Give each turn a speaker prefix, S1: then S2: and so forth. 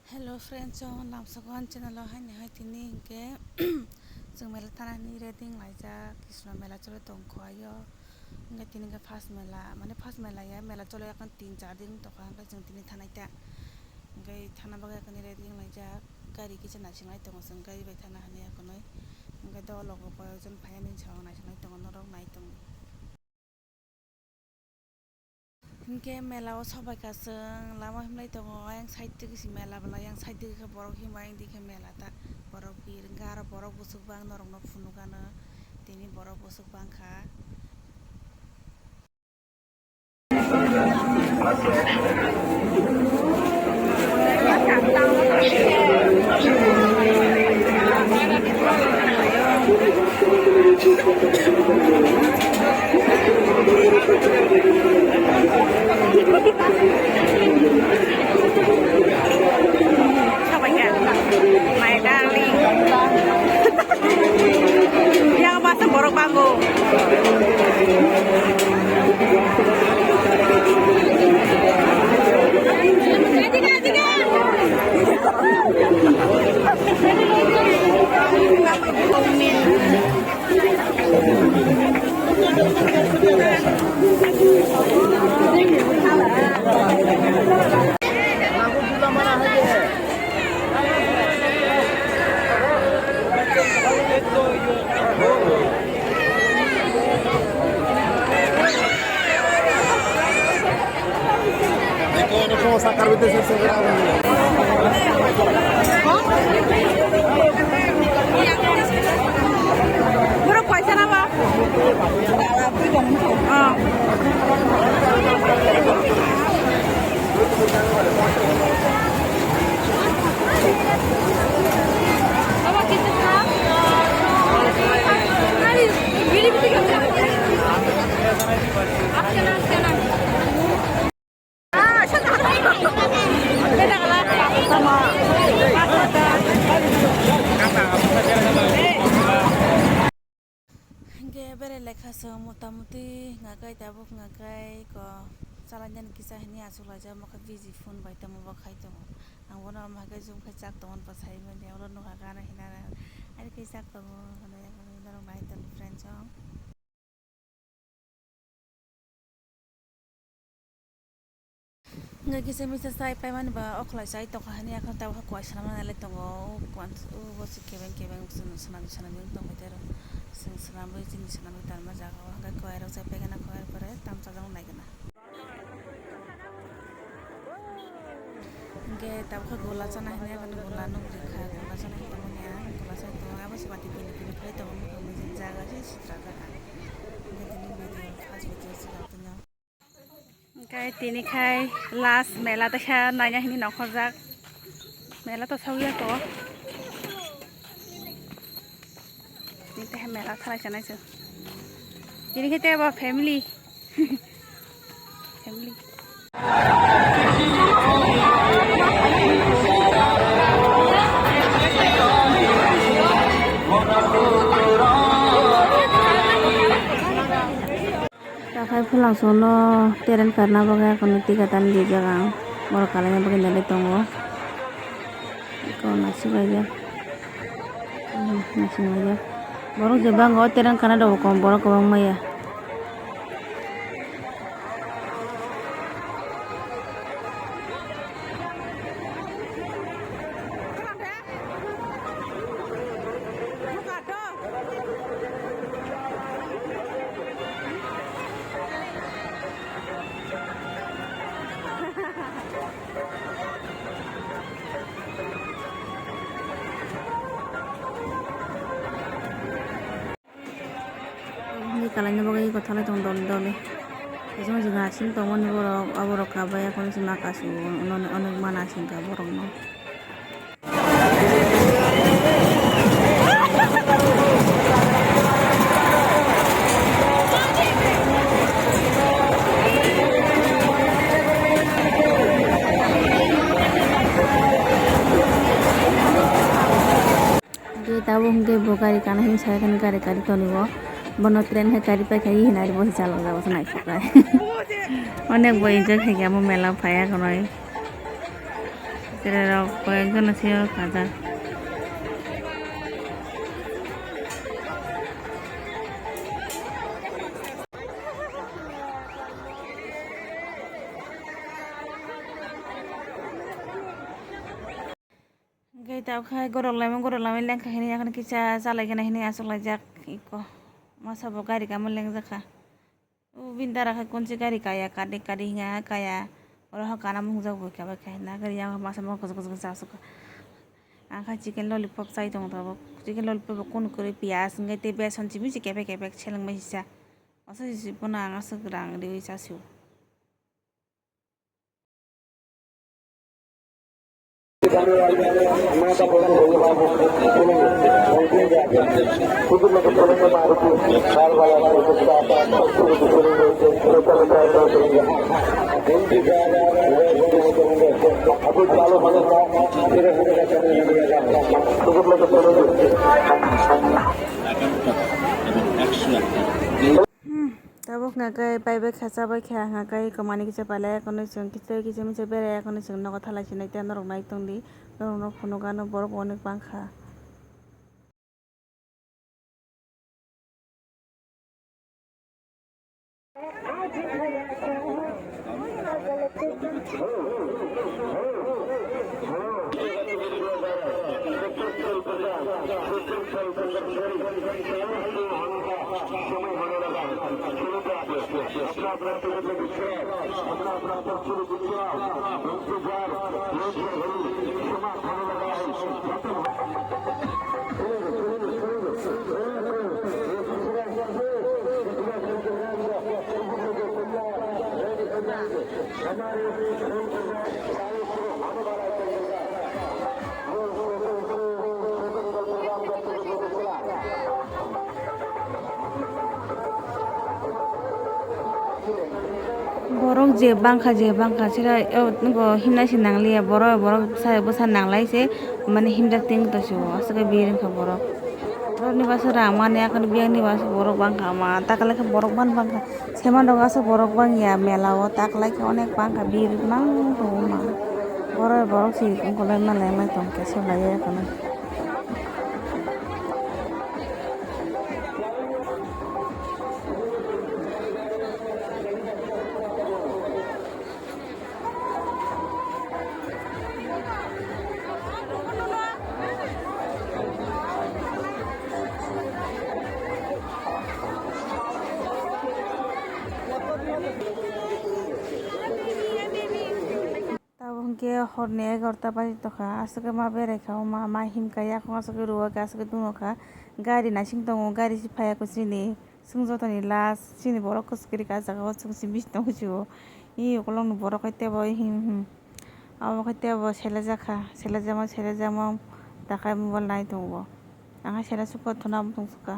S1: Hello friends नामसगन channel high तिनी इनके जों मेला थानानि रेडिंग लाइजा कृष्ण मेला चले दंखयो इनके तिनी के फार्स्ट मेला माने फार्स्ट मेला या मेला चले याकन 3-4 दिन तका इनके जों तिनी थानायता इनके थाना बागा याकन रेडिंग लाइजा गारि किसे नासिंलाय दङ जों गारि बाय थाना हानि याकन इनके द लोगो कयजन फायनि साव नासिंलाय दङ नरक नाय दङ इनके मेलाव सबायखासों लामा हमलाय दङ आं साइड तिगि मेला बला आं साइड तिगि बरक हिमा इं दिखे मेला ता बरक बिर गार बरक बुसुक बां नरक न फुनुगानो तिनि बरक बुसुक बांखा my darling yang pasang borok banggo
S2: ¿Cómo sacar de ese grado?
S1: Puro paisa na ba? Baba kita tak? Hari bili bili kita. Askena. Bere lekha so motamuti ngakai tabuk ngakai ko salanjan kisah ini asul aja maka busy phone bai tamu bakai to ang wona magai zoom khai chak ton pasai men ya ulun nuka kana hinara ari kai chak to kana ya kana bai tan friends ong ngai kise misa sai pai man ba okhlai sai to khani akan taw ha kwai sana le to ngo kwan bosi keben sunan yung to metero sing senam jini senam tarma jaga hangga koer saya pengen koer pare tam sajang naik na ge tab kha gola chana hine kan gola no rikha gola chana hine monia gola sa to aba se bati pini phai to mo jin jaga se sitra jaga ge tini video fast video se to nya kai tini khai last mela ta kha nanya hini nokhojak mela to sauya to ini mela thalai sanai so ini kita apa family family pakai pulang sono teren karena bagai koniti katan di jagang mau kalanya bagai dari tonggo kau nasi aja borong jebang go terang kana do kom borong ko bang maya kalanya bagai ko thalai tong dole ejong jeng asin tong mon borok kabaya kon sima kasu onek mana asin ka borok no tahu hingga bokari karena ini saya kan kari to nibo bono tren he kari pa khai hinari bohi chalo jabo sanai sukai onek boi je khai amo mela phaya konoi ছেলেরাও কয়েকজন আছে হাজার Gay tao khai gorok lamai leng kha hini akan kicha salai kana hini asok lajak iko masa bo gari kamu leng zakha u bindara khai kunci gari kaya kade kade hinga kaya orang hak kana mung jauh kaya kaya na gari yang masa mau kos kos asok angka chicken lollipop sai tong tabo chicken lollipop kun kuri pias ngai te beson chibi chi kepek cheleng mai hisa masa si puna anga segrang dewi sasiu Tabuk ngakai paibai khacha bai kha ngakai kamani kicha palai kono chung kicha micha bere kono chung nogo thalai chinai te norok nai tongdi norok phono gano borok onek bangkha borok je bangkha sira ngo himna sin nanglia borok bosan nanglai se mane himda ting to so asaka birin kha borok ni basura mane akan biang ni bas borok bangkha ma takala kha borok bangkha seman dong asa borok bang ya melao takala kha onek bangkha bir mang to ma borok si ko lai ma lai mai tong ke so lai ya kana ke horne 11টা বাজি তখা আসকে মা বেরে খাও মা হিমকায়া খং আসকে রুয়া কে আসকে দুনোখা গাড়ি না সিং দङ गारि सिफाया को सिनि sung jotoni las sini borok kuskiri ka jaga o chung si bisno huju i ukolong borok kaite bo him abo kaite bo sele jama dakai mobile nai tongo anga sele suko thona tongsuka